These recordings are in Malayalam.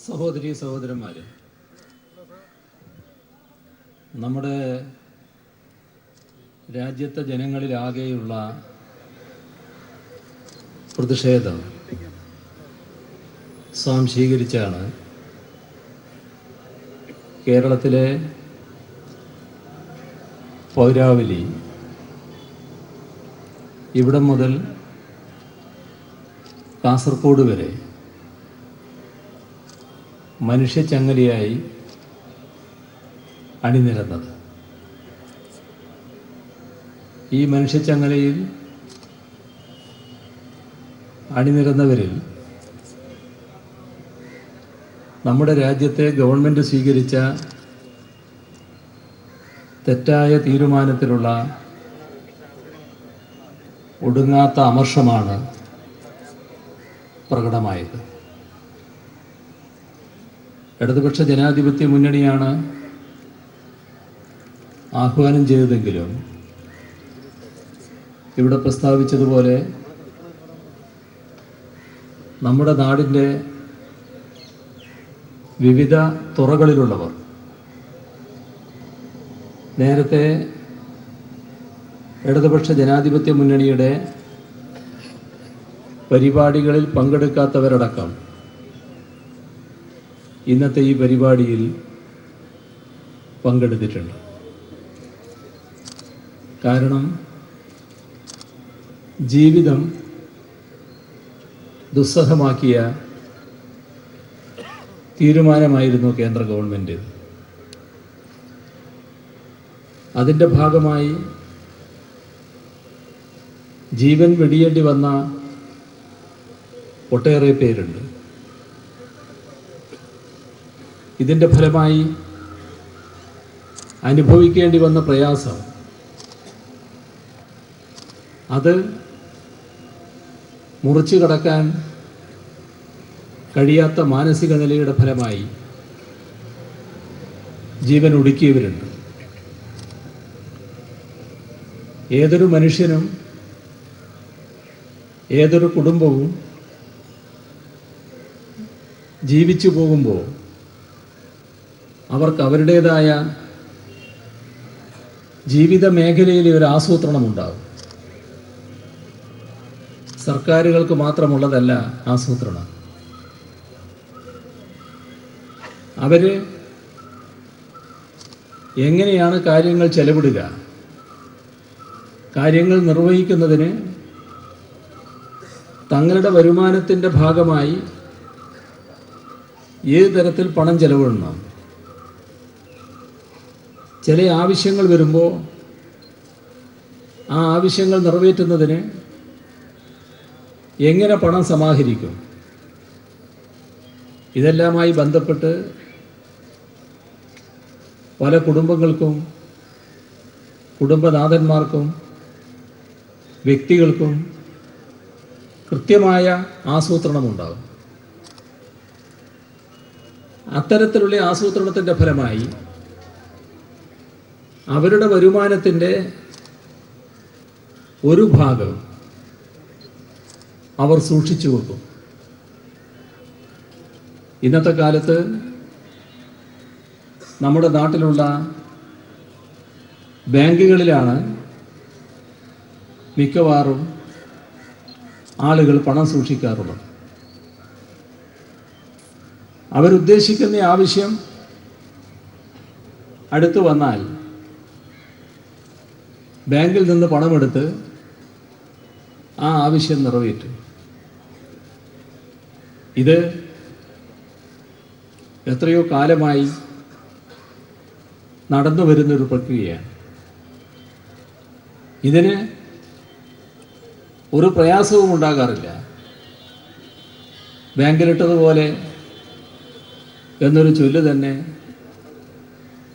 സഹോദരീ സഹോദരന്മാരെ, നമ്മുടെ രാജ്യത്തെ ജനങ്ങളിലാകെയുള്ള പ്രതിഷേധം സ്വാംശീകരിച്ചാണ് കേരളത്തിലെ പൗരാവലി ഇവിടം മുതൽ കാസർഗോഡ് വരെ മനുഷ്യച്ചങ്ങലയായി അണിനിരന്നത്. ഈ മനുഷ്യച്ചങ്ങലയിൽ അണിനിരന്നവരിൽ നമ്മുടെ രാജ്യത്തെ ഗവൺമെൻറ് സ്വീകരിച്ച തെറ്റായ തീരുമാനത്തിലുള്ള ഒടുങ്ങാത്ത അമർഷമാണ് പ്രകടമായത്. ഇടതുപക്ഷ ജനാധിപത്യ മുന്നണിയാണ് ആഹ്വാനം ചെയ്തതെങ്കിലും ഇവിടെ പ്രസ്താവിച്ചതുപോലെ നമ്മുടെ നാടിൻ്റെ വിവിധ തുറകളിലുള്ളവർ നേരത്തെ ഇടതുപക്ഷ ജനാധിപത്യ മുന്നണിയുടെ പരിപാടികളിൽ പങ്കെടുക്കാത്തവരടക്കം ഇന്നത്തെ ഈ പരിപാടിയിൽ പങ്കെടുത്തിട്ടുണ്ട്. കാരണം ജീവിതം ദുസ്സഹമാക്കിയ തീരുമാനമായിരുന്നു കേന്ദ്ര ഗവൺമെൻറ്. അതിൻ്റെ ഭാഗമായി ജീവൻ വെടിയേണ്ടി വന്ന ഒട്ടേറെ പേരുണ്ട്. ഇതിൻ്റെ ഫലമായി അനുഭവിക്കേണ്ടി വന്ന പ്രയാസം അത് മുറിച്ചു കടക്കാൻ കഴിയാത്ത മാനസിക നിലയുടെ ഫലമായി ജീവൻ ഒടുക്കിയവരുണ്ട്. ഏതൊരു മനുഷ്യനും ഏതൊരു കുടുംബവും ജീവിച്ചു പോകുമ്പോൾ അവർക്ക് അവരുടേതായ ജീവിത മേഖലയിൽ ഒരു ആസൂത്രണമുണ്ടാകും. സർക്കാരുകൾക്ക് മാത്രമുള്ളതല്ല ആസൂത്രണം. അവർ എങ്ങനെയാണ് കാര്യങ്ങൾ ചെലവിടുക, കാര്യങ്ങൾ നിർവഹിക്കുന്നതിന് തങ്ങളുടെ വരുമാനത്തിൻ്റെ ഭാഗമായി ഏത് തരത്തിൽ പണം ചെലവിടണം, ചില ആവശ്യങ്ങൾ വരുമ്പോൾ ആ ആവശ്യങ്ങൾ നിറവേറ്റുന്നതിന് എങ്ങനെ പണം സമാഹരിക്കും, ഇതെല്ലാമായി ബന്ധപ്പെട്ട് പല കുടുംബങ്ങൾക്കും കുടുംബനാഥന്മാർക്കും വ്യക്തികൾക്കും കൃത്യമായ ആസൂത്രണമുണ്ടാകും. അത്തരത്തിലുള്ള ആസൂത്രണത്തിൻ്റെ ഫലമായി അവരുടെ വരുമാനത്തിൻ്റെ ഒരു ഭാഗം അവർ സൂക്ഷിച്ചു വെക്കും. ഇന്നത്തെ കാലത്ത് നമ്മുടെ നാട്ടിലുള്ള ബാങ്കുകളിലാണ് മിക്കവാറും ആളുകൾ പണം സൂക്ഷിക്കാറുള്ളത്. അവരുദ്ദേശിക്കുന്ന ആവശ്യം അടുത്തു വന്നാൽ ബാങ്കിൽ നിന്ന് പണമെടുത്ത് ആ ആവശ്യം നിറവേറ്റും. ഇത് എത്രയോ കാലമായി നടന്നു വരുന്നൊരു പ്രക്രിയയാണ്. ഇതിന് ഒരു പ്രയാസവും ഉണ്ടാകാറില്ല. ബാങ്കിലിട്ടതുപോലെ എന്നൊരു ചൊല്ല് തന്നെ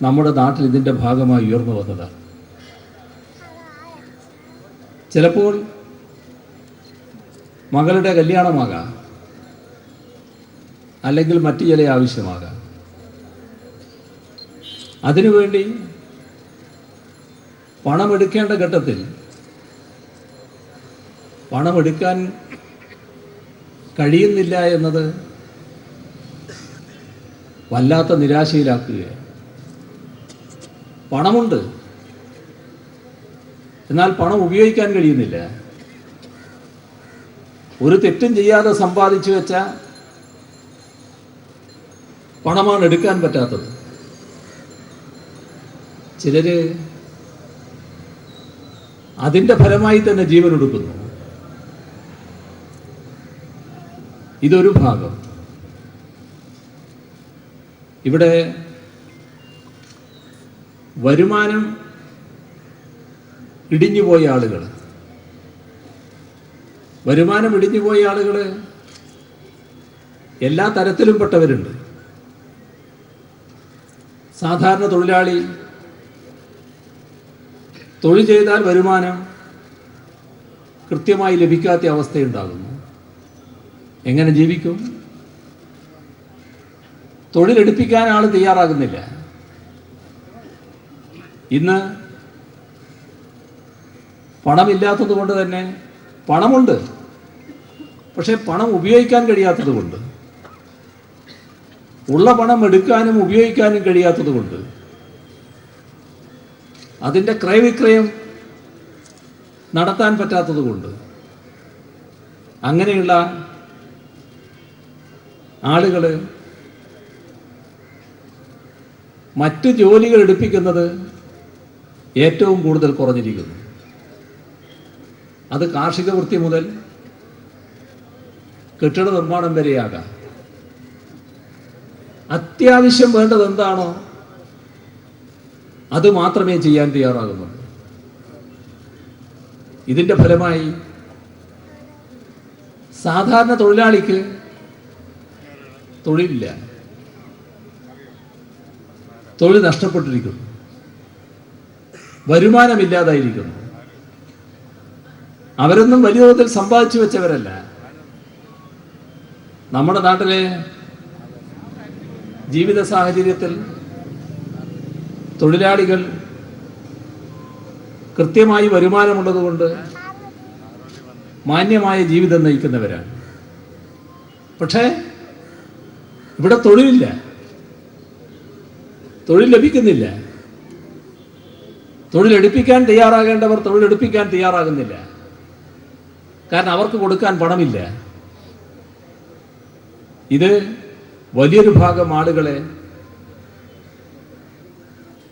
നമ്മുടെ നാട്ടിൽ ഇതിൻ്റെ ഭാഗമായി ഉയർന്നു വന്നതാണ്. ചിലപ്പോൾ മകളുടെ കല്യാണമാകാം, അല്ലെങ്കിൽ മറ്റു ചില ആവശ്യമാകാം. അതിനുവേണ്ടി പണമെടുക്കേണ്ട ഘട്ടത്തിൽ പണമെടുക്കാൻ കഴിയുന്നില്ല എന്നത് വല്ലാത്ത നിരാശയിലാക്കുകയാണ്. പണമുണ്ട്, എന്നാൽ പണം ഉപയോഗിക്കാൻ കഴിയുന്നില്ല. ഒരു തെറ്റും ചെയ്യാതെ സമ്പാദിച്ചു വെച്ച പണമാണ് എടുക്കാൻ പറ്റാത്തത്. ചിലര് അതിൻ്റെ ഫലമായി തന്നെ ജീവൻ എടുക്കുന്നു. ഇതൊരു ഭാഗം. ഇവിടെ വരുമാനം ഇടിഞ്ഞുപോയ ആളുകൾ, എല്ലാ തരത്തിലും പെട്ടവരുണ്ട്. സാധാരണ തൊഴിലാളി തൊഴിൽ ചെയ്താൽ വരുമാനം കൃത്യമായി ലഭിക്കാത്ത അവസ്ഥയുണ്ടാകുന്നു. എങ്ങനെ ജീവിക്കും? തൊഴിലെടുപ്പിക്കാൻ ആൾ തയ്യാറാകുന്നില്ല. ഇന്ന് പണമില്ലാത്തത് കൊണ്ട് തന്നെ, പണമുണ്ട് പക്ഷെ പണം ഉപയോഗിക്കാൻ കഴിയാത്തത് കൊണ്ട്, ഉള്ള പണം എടുക്കാനും ഉപയോഗിക്കാനും കഴിയാത്തത് കൊണ്ട്, അതിൻ്റെ ക്രയവിക്രയം നടത്താൻ പറ്റാത്തത് കൊണ്ട്, അങ്ങനെയുള്ള ആളുകൾ മറ്റ് ജോലികൾ എടുപ്പിക്കുന്നത് ഏറ്റവും കൂടുതൽ കുറഞ്ഞിരിക്കുന്നു. അത് കാർഷിക വൃത്തി മുതൽ കെട്ടിട നിർമ്മാണം വരെയാകാം. അത്യാവശ്യം വേണ്ടത് എന്താണോ അത് മാത്രമേ ചെയ്യാൻ തയ്യാറാകുന്നുള്ളൂ. ഇതിൻ്റെ ഫലമായി സാധാരണ തൊഴിലാളിക്ക് തൊഴിലില്ല, തൊഴിൽ നഷ്ടപ്പെട്ടിരിക്കുന്നു, വരുമാനമില്ലാതായിരിക്കുന്നു. അവരൊന്നും വലിയ തോതിൽ സമ്പാദിച്ചു വെച്ചവരല്ല. നമ്മുടെ നാട്ടിലെ ജീവിത സാഹചര്യത്തിൽ തൊഴിലാളികൾ കൃത്യമായി വരുമാനമുള്ളതുകൊണ്ട് മാന്യമായ ജീവിതം നയിക്കുന്നവരാണ്. പക്ഷേ ഇവിടെ തൊഴിലില്ല, തൊഴിൽ ലഭിക്കുന്നില്ല. തൊഴിലെടുപ്പിക്കാൻ തയ്യാറാകേണ്ടവർ തൊഴിലെടുപ്പിക്കാൻ തയ്യാറാകുന്നില്ല. കാരണം അവർക്ക് കൊടുക്കാൻ പണമില്ല. ഇത് വലിയൊരു ഭാഗം ആളുകളെ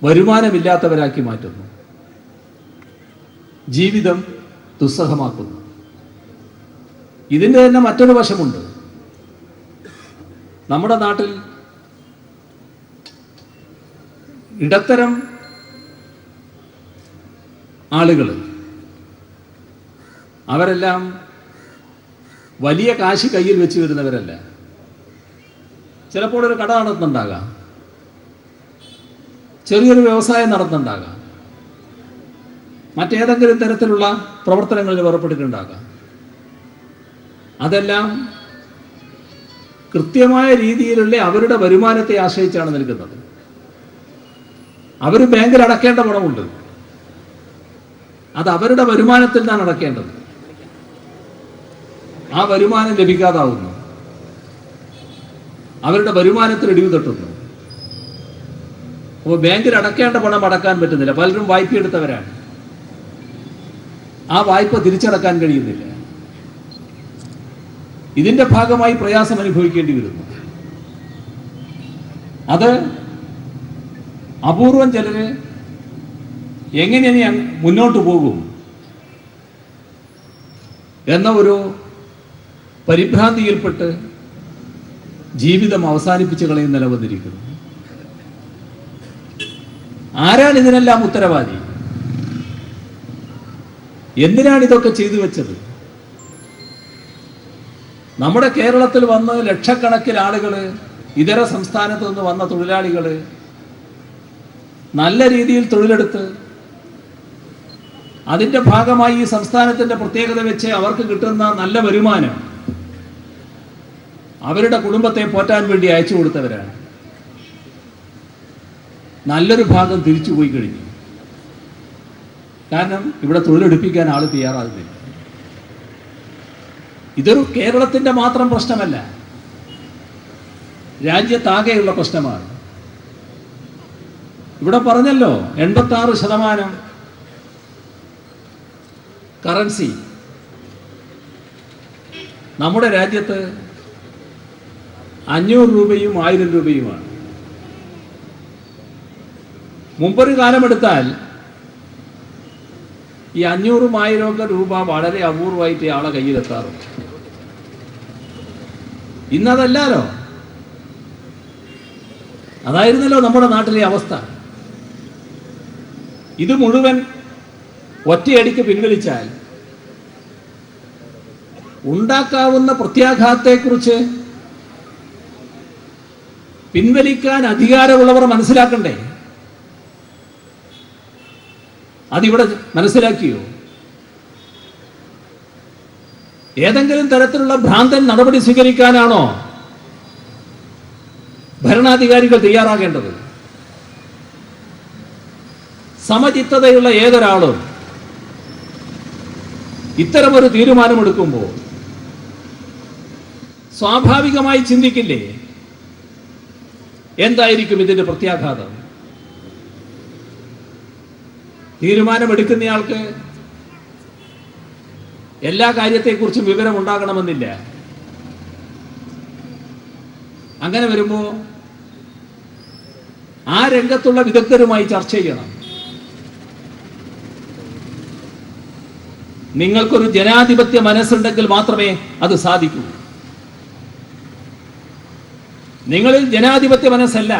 വരുമാനമില്ലാത്തവരാക്കി മാറ്റുന്നു, ജീവിതം ദുസ്സഹമാക്കുന്നു. ഇതിൻ്റെ തന്നെ മറ്റൊരു വശമുണ്ട്. നമ്മുടെ നാട്ടിൽ ഇടത്തരം ആളുകൾ, അവരെല്ലാം വലിയ കാശ് കയ്യിൽ വെച്ച് വരുന്നവരല്ല. ചിലപ്പോൾ ഒരു കട നടത്തുന്നുണ്ടാകാം, ചെറിയൊരു വ്യവസായം നടത്തുന്നുണ്ടാകാം, മറ്റേതെങ്കിലും തരത്തിലുള്ള പ്രവർത്തനങ്ങളിൽ ഏർപ്പെട്ടിട്ടുണ്ടാകാം. അതെല്ലാം കൃത്യമായ രീതിയിലുള്ള അവരുടെ വരുമാനത്തെ ആശ്രയിച്ചാണ് നിൽക്കുന്നത്. അവർ ബാങ്കിൽ അടക്കേണ്ട പണമുണ്ട്, അത് അവരുടെ വരുമാനത്തിൽ നിന്നാണ് അടക്കേണ്ടത്. ആ വരുമാനം ലഭിക്കാതാവുന്നു, അവരുടെ വരുമാനത്തിൽ ഇടിവ് തട്ടുന്നു. അപ്പോൾ ബാങ്കിൽ അടക്കേണ്ട പണം അടക്കാൻ പറ്റുന്നില്ല. പലരും വായ്പ എടുത്തവരാണ്, ആ വായ്പ തിരിച്ചടക്കാൻ കഴിയുന്നില്ല. ഇതിന്റെ ഭാഗമായി പ്രയാസം അനുഭവിക്കേണ്ടി വരുന്നു. അത് അപൂർവം ചിലര് എങ്ങനെ മുന്നോട്ട് പോകും എന്ന ഒരു പരിഭ്രാന്തിയിൽപ്പെട്ട് ജീവിതം അവസാനിപ്പിച്ച് കളയുന്ന നില വന്നിരിക്കുന്നു. ആരാണ് ഇതിനെല്ലാം ഉത്തരവാദി? എന്തിനാണ് ഇതൊക്കെ ചെയ്തു വെച്ചത്? നമ്മുടെ കേരളത്തിൽ വന്ന് ലക്ഷക്കണക്കിന് ആളുകൾ, ഇതര സംസ്ഥാനത്ത് നിന്ന് വന്ന തൊഴിലാളികൾ നല്ല രീതിയിൽ തൊഴിലെടുത്ത് അതിൻ്റെ ഭാഗമായി ഈ സംസ്ഥാനത്തിൻ്റെ പ്രത്യേകത വെച്ച് അവർക്ക് കിട്ടുന്ന നല്ല വരുമാനം അവരുടെ കുടുംബത്തെ പോറ്റാൻ വേണ്ടി അയച്ചു കൊടുത്തവരാണ്. നല്ലൊരു ഭാഗം തിരിച്ചു പോയി കഴിഞ്ഞു. കാരണം ഇവിടെ തൊഴിലെടുപ്പിക്കാൻ ആൾ തയ്യാറാകുന്നില്ല. ഇതൊരു കേരളത്തിൻ്റെ മാത്രം പ്രശ്നമല്ല. രാജ്യത്താകെയുള്ള പ്രശ്നമാണ്. ഇവിടെ പറഞ്ഞല്ലോ 86% കറൻസി നമ്മുടെ രാജ്യത്ത് 500 രൂപയും 1000 രൂപയുമാണ്. മുമ്പൊരു കാലമെടുത്താൽ ഈ 500ഉം 1000ഒക്കെ രൂപ വളരെ അപൂർവമായിട്ട് ആളെ കയ്യിലെത്താറുണ്ട്. ഇന്നതല്ലാലോ. അതായിരുന്നല്ലോ നമ്മുടെ നാട്ടിലെ അവസ്ഥ. ഇത് മുഴുവൻ ഒറ്റയടിക്ക് പിൻവലിച്ചാൽ ഉണ്ടാക്കാവുന്ന പ്രത്യാഘാതത്തെക്കുറിച്ച് പിൻവലിക്കാൻ അധികാരമുള്ളവർ മനസ്സിലാക്കണ്ടേ? അതിവിടെ മനസ്സിലാക്കിയോ? ഏതെങ്കിലും തരത്തിലുള്ള ഭ്രാന്തൻ നടപടി സ്വീകരിക്കാനാണോ ഭരണാധികാരികൾ തയ്യാറാകേണ്ടത്? സമചിത്തതയുള്ള ഏതൊരാളും ഇത്തരമൊരു തീരുമാനമെടുക്കുമ്പോൾ സ്വാഭാവികമായി ചിന്തിക്കില്ലേ എന്തായിരിക്കും ഇതിന്റെ പ്രത്യാഘാതം? തീരുമാനമെടുക്കുന്നയാൾക്ക് എല്ലാ കാര്യത്തെക്കുറിച്ചും വിവരം ഉണ്ടാകണമെന്നില്ല. അങ്ങനെ വരുമ്പോൾ ആ രംഗത്തുള്ള വിദഗ്ധരുമായി ചർച്ച ചെയ്യണം. നിങ്ങൾക്കൊരു ജനാധിപത്യ മനസ്സുണ്ടെങ്കിൽ മാത്രമേ അത് സാധിക്കൂ. നിങ്ങളിൽ ജനാധിപത്യ മനസ്സല്ല,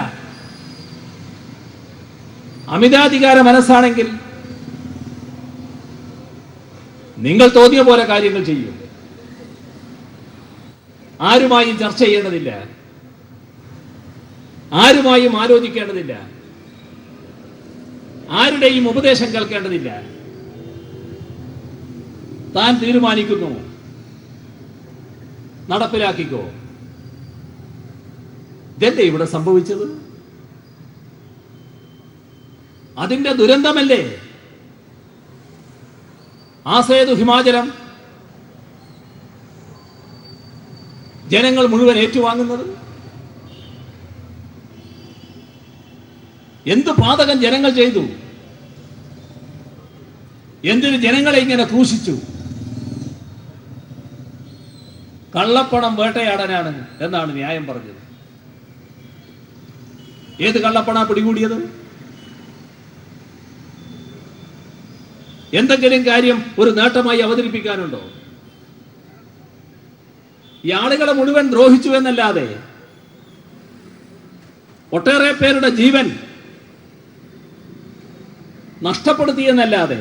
അമിതാധികാര മനസ്സാണെങ്കിൽ നിങ്ങൾ തോന്നിയ പോലെ കാര്യങ്ങൾ ചെയ്യും. ആരുമായും ചർച്ച ചെയ്യേണ്ടതില്ല, ആരുമായും ആലോചിക്കേണ്ടതില്ല, ആരുടെയും ഉപദേശം കേൾക്കേണ്ടതില്ല. താൻ തീരുമാനിക്കുന്നു, നടപ്പിലാക്കിക്കോ. ഇതല്ലേ ഇവിടെ സംഭവിച്ചത്? അതിന്റെ ദുരന്തമല്ലേ ആസേതു ഹിമാചലം ജനങ്ങൾ മുഴുവൻ ഏറ്റുവാങ്ങുന്നത്? എന്ത് പാതകം ജനങ്ങൾ ചെയ്തു? എന്തിന് ജനങ്ങളെ ഇങ്ങനെ ക്രൂശിച്ചു? കള്ളപ്പണം വേട്ടയാടാനാണ് എന്നാണ് ന്യായം പറഞ്ഞത്. ഏത് കള്ളപ്പണ പിടികൂടിയത്? എന്തെങ്കിലും കാര്യം ഒരു നേട്ടമായി അവതരിപ്പിക്കാനുണ്ടോ? ഈ ആളുകളെ മുഴുവൻ ദ്രോഹിച്ചു എന്നല്ലാതെ, ഒട്ടേറെ പേരുടെ ജീവൻ നഷ്ടപ്പെടുത്തിയെന്നല്ലാതെ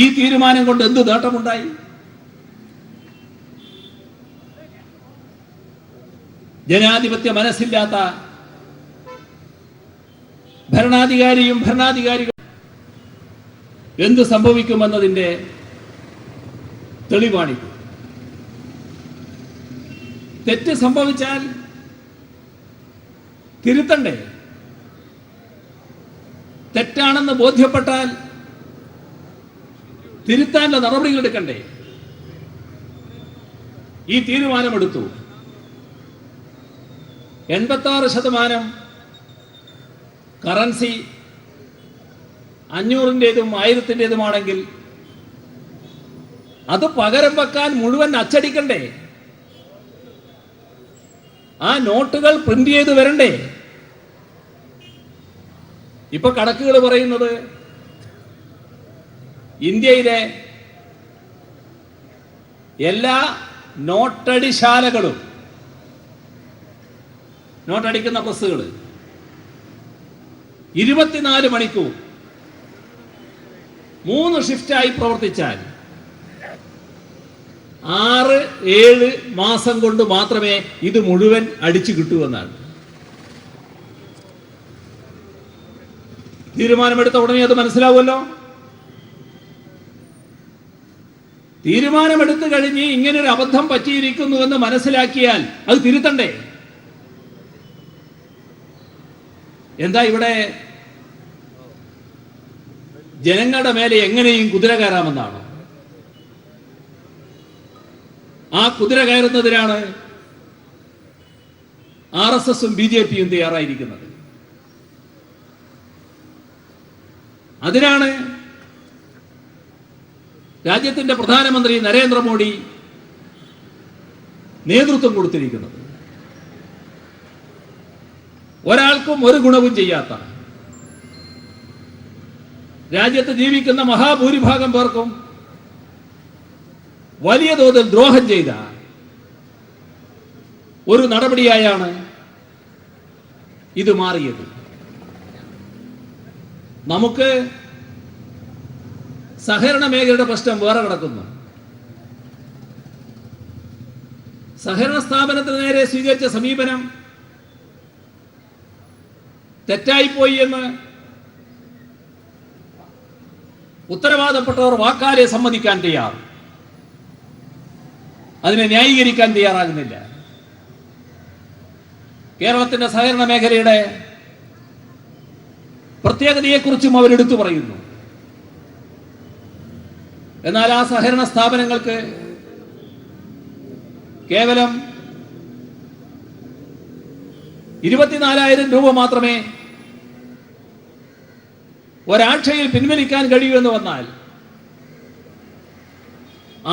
ഈ തീരുമാനം കൊണ്ട് എന്ത് നേട്ടമുണ്ടായി? ജനാധിപത്യ മനസ്സില്ലാത്ത ഭരണാധികാരികൾ എന്ത് സംഭവിക്കുമെന്നതിന്റെ തെളിവാണിത്. തെറ്റ് സംഭവിച്ചാൽ തിരുത്തണ്ടേ? തെറ്റാണെന്ന് ബോധ്യപ്പെട്ടാൽ തിരുത്താനുള്ള നടപടികൾ എടുക്കണ്ടേ? ഈ തീരുമാനമെടുത്തു. 86% കറൻസി 500-ന്റേതും 1000-ന്റേതുമാണെങ്കിൽ അത് പകരം വെക്കാൻ മുഴുവൻ അച്ചടിക്കണ്ടേ? ആ നോട്ടുകൾ പ്രിന്റ് ചെയ്ത് വരണ്ടേ? ഇപ്പൊ കണക്കുകൾ പറയുന്നത് ഇന്ത്യയിലെ എല്ലാ നോട്ടടിശാലകളും, നോട്ടടിക്കുന്ന പ്രസ്സുകൾ 24 മണിക്കൂർ 3 ഷിഫ്റ്റായി പ്രവർത്തിച്ചാൽ 6-7 മാസം കൊണ്ട് മാത്രമേ ഇത് മുഴുവൻ അടിച്ചു കിട്ടൂവെന്നാണ്. തീരുമാനമെടുത്ത ഉടനെ അത് മനസ്സിലാവുമല്ലോ. തീരുമാനമെടുത്തു കഴിഞ്ഞ് ഇങ്ങനൊരു അബദ്ധം പറ്റിയിരിക്കുന്നുവെന്ന് മനസ്സിലാക്കിയാൽ അത് തിരുത്തണ്ടേ? എന്താ ഇവിടെ ജനങ്ങളുടെ മേലെ എങ്ങനെയും കുതിര കയറാമെന്നാണ്? ആ കുതിര കയറുന്നതിനാണ് RSSും BJPയും തയ്യാറായിരിക്കുന്നത്. അതിനാണ് രാജ്യത്തിന്റെ പ്രധാനമന്ത്രി നരേന്ദ്രമോദി നേതൃത്വം കൊടുത്തിരിക്കുന്നത്. ഒരാൾക്കും ഒരു ഗുണവും ചെയ്യാത്ത, രാജ്യത്ത് ജീവിക്കുന്ന മഹാഭൂരിഭാഗം പേർക്കും വലിയ തോതിൽ ദ്രോഹം ചെയ്ത ഒരു നടപടിയായാണ് ഇത് മാറിയത്. നമുക്ക് സഹകരണ മേഖലയുടെ പ്രശ്നം വേറെ കിടക്കുന്നു. സഹകരണ സ്ഥാപനത്തിന് നേരെ സ്വീകരിച്ച സമീപനം തെറ്റായിപ്പോയി എന്ന് ഉത്തരവാദപ്പെട്ടവർ വാക്കാലെ സമ്മതിക്കാൻ തയ്യാർ, അതിനെ ന്യായീകരിക്കാൻ തയ്യാറാകുന്നില്ല. കേരളത്തിന്റെ സഹകരണ മേഖലയുടെ പ്രത്യേകതയെക്കുറിച്ചും അവരെടുത്തു പറയുന്നു. എന്നാൽ ആ സഹകരണ സ്ഥാപനങ്ങൾക്ക് കേവലം 24,000 രൂപ മാത്രമേ ഒരാഴ്ചയിൽ പിൻവലിക്കാൻ കഴിയൂ എന്ന് വന്നാൽ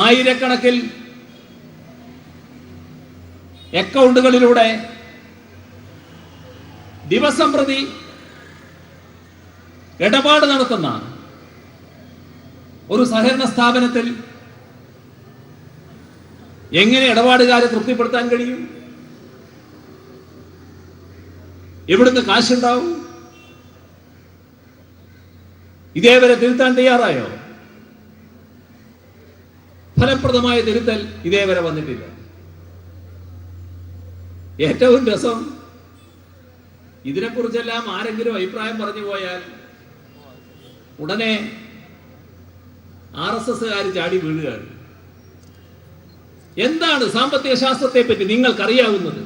ആയിരക്കണക്കിൽ അക്കൗണ്ടുകളിലൂടെ ദിവസം പ്രതി ഇടപാട് നടത്തുന്ന ഒരു സഹകരണ സ്ഥാപനത്തിൽ എങ്ങനെ ഇടപാടുകാരെ തൃപ്തിപ്പെടുത്താൻ കഴിയും? എവിടുന്ന് കാശുണ്ടാവും? ഇതേവരെ തിരുത്താൻ തയ്യാറായോ? ഫലപ്രദമായ തിരുത്തൽ ഇതേവരെ വന്നിട്ടില്ല. ഏറ്റവും രസം, ഇതിനെക്കുറിച്ചെല്ലാം ആരെങ്കിലും അഭിപ്രായം പറഞ്ഞു പോയാൽ ഉടനെ RSSകാർ ചാടി വീഴുകയാണ്. എന്താണ് സാമ്പത്തിക ശാസ്ത്രത്തെ പറ്റി നിങ്ങൾക്കറിയാവുന്നത്?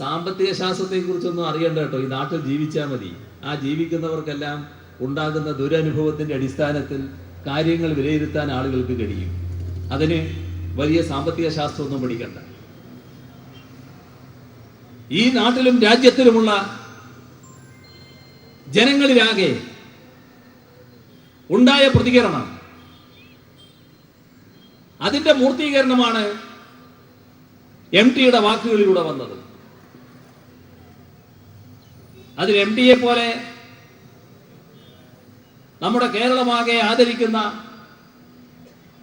സാമ്പത്തിക ശാസ്ത്രത്തെ കുറിച്ചൊന്നും അറിയണ്ട കേട്ടോ, ഈ നാട്ടിൽ ജീവിച്ചാൽ മതി. ആ ജീവിക്കുന്നവർക്കെല്ലാം ഉണ്ടാകുന്ന ദുരനുഭവത്തിന്റെ അടിസ്ഥാനത്തിൽ കാര്യങ്ങൾ വിലയിരുത്താൻ ആളുകൾക്ക് കഴിയും. അതിന് വലിയ സാമ്പത്തിക ശാസ്ത്രമൊന്നും പഠിക്കണ്ട. ഈ നാട്ടിലും രാജ്യത്തിലുമുള്ള ജനങ്ങളിലാകെ ഉണ്ടായ പ്രതികരണം, അതിന്റെ മൂർത്തീകരണമാണ് MTയുടെ വാക്കുകളിലൂടെ വന്നത്. അതിൽ MTയെ പോലെ നമ്മുടെ കേരളമാകെ ആദരിക്കുന്ന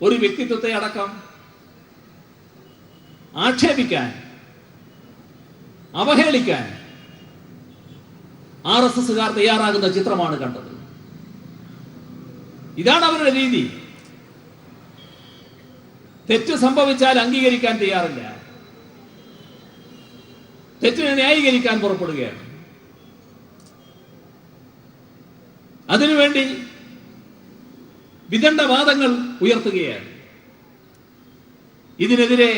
ഒരു വ്യക്തിത്വത്തെ അടക്കം ആക്ഷേപിക്കാൻ, അവഹേളിക്കാൻ RSSകാർ തയ്യാറാകുന്ന ചിത്രമാണ് കണ്ടത്. ഇതാണ് അവരുടെ രീതി. തെറ്റ് സംഭവിച്ചാൽ അംഗീകരിക്കാൻ തയ്യാറില്ല, തെറ്റിനെ ന്യായീകരിക്കാൻ പുറപ്പെടുകയാണ്. അതിനുവേണ്ടി വിദണ്ഡവാദങ്ങൾ ഉയർത്തുകയാണ്. ഇതിനെതിരെ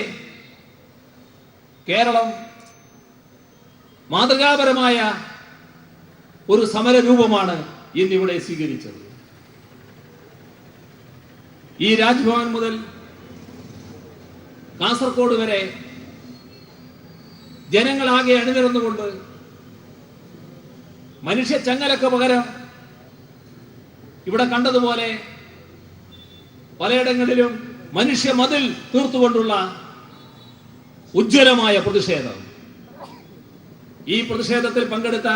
കേരളം മാതൃകാപരമായ ഒരു സമരരൂപമാണ് ഇന്നിവിടെ സ്വീകരിച്ചത്. ഈ രാജ്ഭവൻ മുതൽ കാസർഗോഡ് വരെ ജനങ്ങളാകെ അണിനിരന്നുകൊണ്ട് മനുഷ്യ ചങ്ങലക്ക് പകരം ഇവിടെ കണ്ടതുപോലെ പലയിടങ്ങളിലും മനുഷ്യ മതിൽ തീർത്തുകൊണ്ടുള്ള ഉജ്ജ്വലമായ പ്രതിഷേധം. ഈ പ്രതിഷേധത്തിൽ പങ്കെടുത്ത,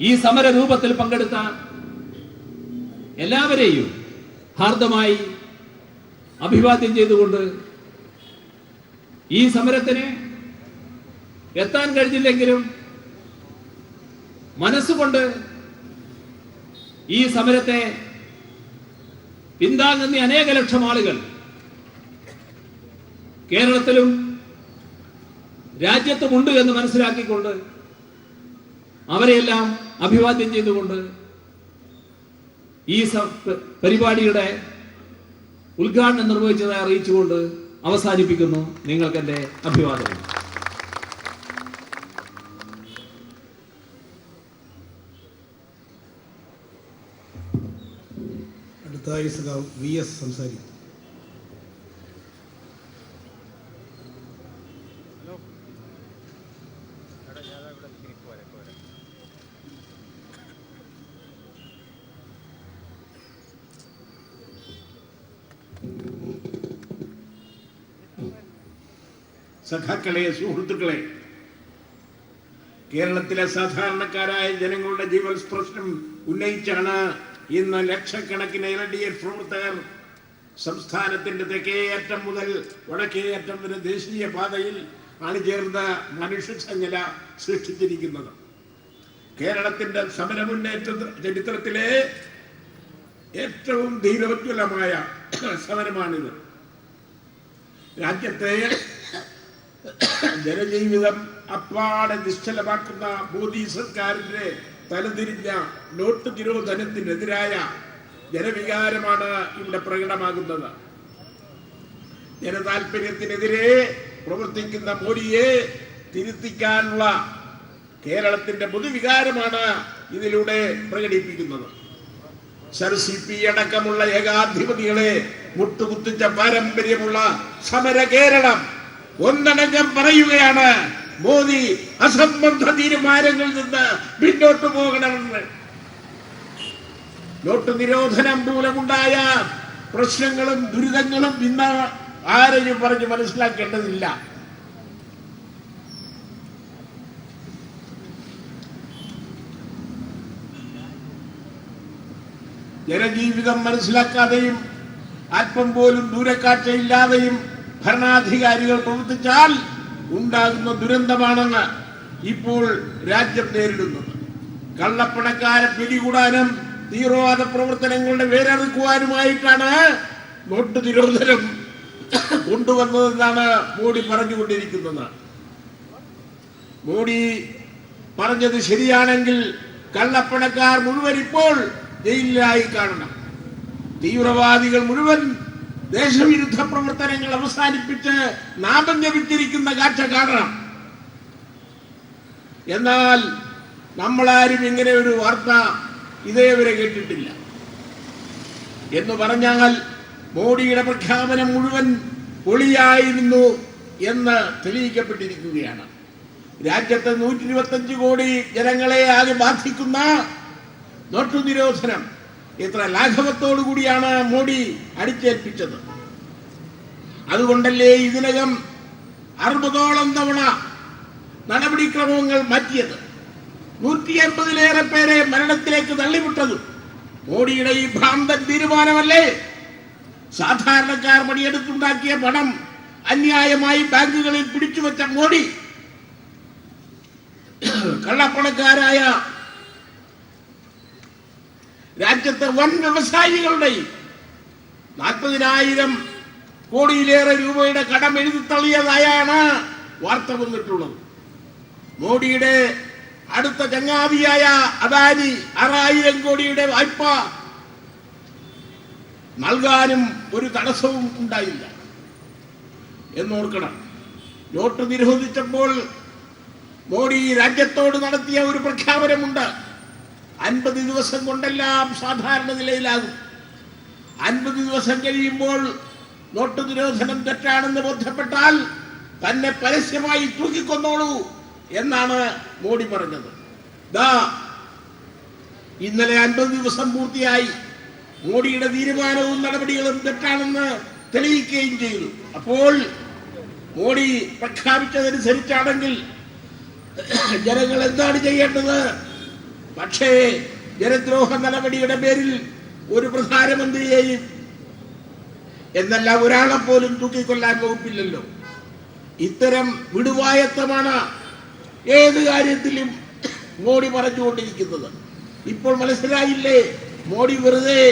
ഈ സമരരൂപത്തിൽ പങ്കെടുത്ത എല്ലാവരെയും ഹാർദമായി അഭിവാദ്യം ചെയ്തുകൊണ്ട് ഈ സമരത്തിന് എത്താൻ കഴിഞ്ഞില്ലെങ്കിലും മനസ്സുകൊണ്ട് ഈ സമരത്തെ പിന്താങ്ങുന്ന അനേക ലക്ഷം ആളുകൾ കേരളത്തിലും രാജ്യത്തുമുണ്ട് എന്ന് മനസ്സിലാക്കിക്കൊണ്ട് അവരെയെല്ലാം അഭിവാദ്യം ചെയ്തുകൊണ്ട് ഈ പരിപാടിയുടെ ഉദ്ഘാടനം നിർവഹിച്ചതായി അറിയിച്ചുകൊണ്ട് അവസാനിപ്പിക്കുന്നു. നിങ്ങൾക്ക് എൻ്റെ അഭിവാദനം. അടുത്തതായി സഖാവ് VS സംസാരിക്കും. സഖാക്കളെ, സുഹൃത്തുക്കളെ, കേരളത്തിലെ സാധാരണക്കാരായ ജനങ്ങളുടെ ജീവൽ പ്രശ്നം ഉന്നയിച്ചാണ് ഇന്ന് ലക്ഷക്കണക്കിന് LDF പ്രവർത്തകർ സംസ്ഥാനത്തിന്റെ തെക്കേ അറ്റം മുതൽ വടക്കേ അറ്റം വരെ ദേശീയ പാതയിൽ അണിചേർന്ന മനുഷ്യസംഖ്യ സൃഷ്ടിച്ചിരിക്കുന്നത്. കേരളത്തിന്റെ സമരമുന്നേറ്റ ചരിത്രത്തിലെ ഏറ്റവും ധീരോജ്വലമായ സമരമാണിത്. രാജ്യത്തെ ജനജീവിതം അപ്പാടെ നിശ്ചലമാക്കുന്ന മോദി സർക്കാരിന്റെ തലതിരിഞ്ഞ നോട്ട് നിരോധനത്തിനെതിരായ ജനവികാരമാണ് ഇവിടെ പ്രകടമാകുന്നത്. ജനതാൽപര്യത്തിനെതിരെ പ്രവർത്തിക്കുന്ന മോദിയെ തിരുത്തിക്കാനുള്ള കേരളത്തിന്റെ പൊതുവികാരമാണ് ഇതിലൂടെ പ്രകടിപ്പിക്കുന്നത്. സർ CP അടക്കമുള്ള ഏകാധിപതികളെ മുട്ടുകുത്തിച്ച പാരമ്പര്യമുള്ള സമര കേരളം ഒന്നടങ്കം പറയുകയാണ്, മോദി അസംബന്ധ തീരുമാനങ്ങളിൽ നിന്ന് പിന്നോട്ട് പോകണമെന്ന്. നോട്ട് നിരോധനം മൂലമുണ്ടായ പ്രശ്നങ്ങളും ദുരിതങ്ങളും ഇന്ന് ആരെയും പറഞ്ഞ് മനസ്സിലാക്കേണ്ടതില്ല. ജനജീവിതം മനസ്സിലാക്കാതെയും അല്പം പോലും ദൂരക്കാഴ്ചയില്ലാതെയും ഭരണാധികാരികൾ പ്രവർത്തിച്ചാൽ ഉണ്ടാകുന്ന ദുരന്തമാണെന്ന് ഇപ്പോൾ രാജ്യം നേരിടുന്നത്. കള്ളപ്പണക്കാരെ പിടികൂടാനും തീവ്രവാദ പ്രവർത്തനങ്ങളുടെ വേരറുക്കുവാനുമായിട്ടാണ് നോട്ട് നിരോധനം കൊണ്ടുവന്നതെന്നാണ് മോഡി പറഞ്ഞുകൊണ്ടിരിക്കുന്നത്. മോഡി പറഞ്ഞത് ശരിയാണെങ്കിൽ കള്ളപ്പണക്കാർ മുഴുവൻ ഇപ്പോൾ ജയിലിലായി കാണണം. തീവ്രവാദികൾ മുഴുവൻ ദേശവിരുദ്ധ പ്രവർത്തനങ്ങൾ അവസാനിപ്പിച്ച് നാമം ജപിച്ചിരിക്കുന്ന കാഴ്ച കാണണം. എന്നാൽ നമ്മളാരും ഇങ്ങനെ ഒരു വാർത്ത ഇതേവരെ കേട്ടിട്ടില്ല. എന്ന് പറഞ്ഞാൽ മോഡിയുടെ പ്രഖ്യാപനം മുഴുവൻ പൊളിയായിരുന്നു എന്ന് തെളിയിക്കപ്പെട്ടിരിക്കുകയാണ്. രാജ്യത്തെ 125 കോടി ജനങ്ങളെ ആകെ ബാധിക്കുന്ന നോട്ടു നിരോധനം എത്ര ലാഘവത്തോടു കൂടിയാണ് മോഡി അടിച്ചേൽപ്പിച്ചത്. അതുകൊണ്ടല്ലേ ഇതിനകം 60ഓളം തവണ നടപടിക്രമങ്ങൾ മാറ്റിയത്, 180-ലേറെ പേരെ മരണത്തിലേക്ക് തള്ളിവിട്ടത് മോഡിയുടെ ഈ ഭ്രാന്തൻ തീരുമാനമല്ലേ? സാധാരണക്കാർ പണിയെടുത്തുണ്ടാക്കിയ പണം അന്യായമായി ബാങ്കുകളിൽ പിടിച്ചുവെച്ച മോഡി കള്ളപ്പണക്കാരായ രാജ്യത്തെ വൻ വ്യവസായികളുടെയും 40,000 കോടിയിലേറെ രൂപയുടെ കടം എഴുതിത്തള്ളിയതായാണ് വാർത്ത വന്നിട്ടുള്ളത്. മോഡിയുടെ അടുത്ത ചങ്ങാതിയായ അദാനി 6,000 കോടിയുടെ വായ്പ നൽകാനും ഒരു തടസ്സവും ഉണ്ടായില്ല എന്നോർക്കണം. നോട്ട് നിരോധിച്ചപ്പോൾ മോഡി രാജ്യത്തോട് നടത്തിയ ഒരു പ്രഖ്യാപനമുണ്ട്, 50 ദിവസം കൊണ്ടെല്ലാം സാധാരണ നിലയിലാകും. 50 ദിവസം കഴിയുമ്പോൾ നോട്ട് നിരോധനം തെറ്റാണെന്ന് ബോധ്യപ്പെട്ടാൽ തന്നെ പരസ്യമായി തൂക്കിക്കൊന്നോളൂ എന്നാണ് മോഡി പറഞ്ഞത്. ഇന്നലെ 50 ദിവസം പൂർത്തിയായി. മോഡിയുടെ തീരുമാനവും നടപടികളും തെറ്റാണെന്ന് തെളിയിക്കുകയും ചെയ്തു. അപ്പോൾ മോഡി പ്രഖ്യാപിച്ചതനുസരിച്ചാണെങ്കിൽ ജനങ്ങൾ എന്താണ് ചെയ്യേണ്ടത്? പക്ഷേ ജനദ്രോഹ നടപടിയുടെ പേരിൽ ഒരു പ്രധാനമന്ത്രിയെയും എന്നല്ല ഒരാളെ പോലും തൂക്കിക്കൊല്ലാൻ വകുപ്പില്ലല്ലോ. ഇത്തരം വിടുവായത്തമാണ് ഏത് കാര്യത്തിലും മോഡി പറഞ്ഞുകൊണ്ടിരിക്കുന്നത്. ഇപ്പോൾ മനസ്സിലായില്ലേ? മോഡി വെറുതെ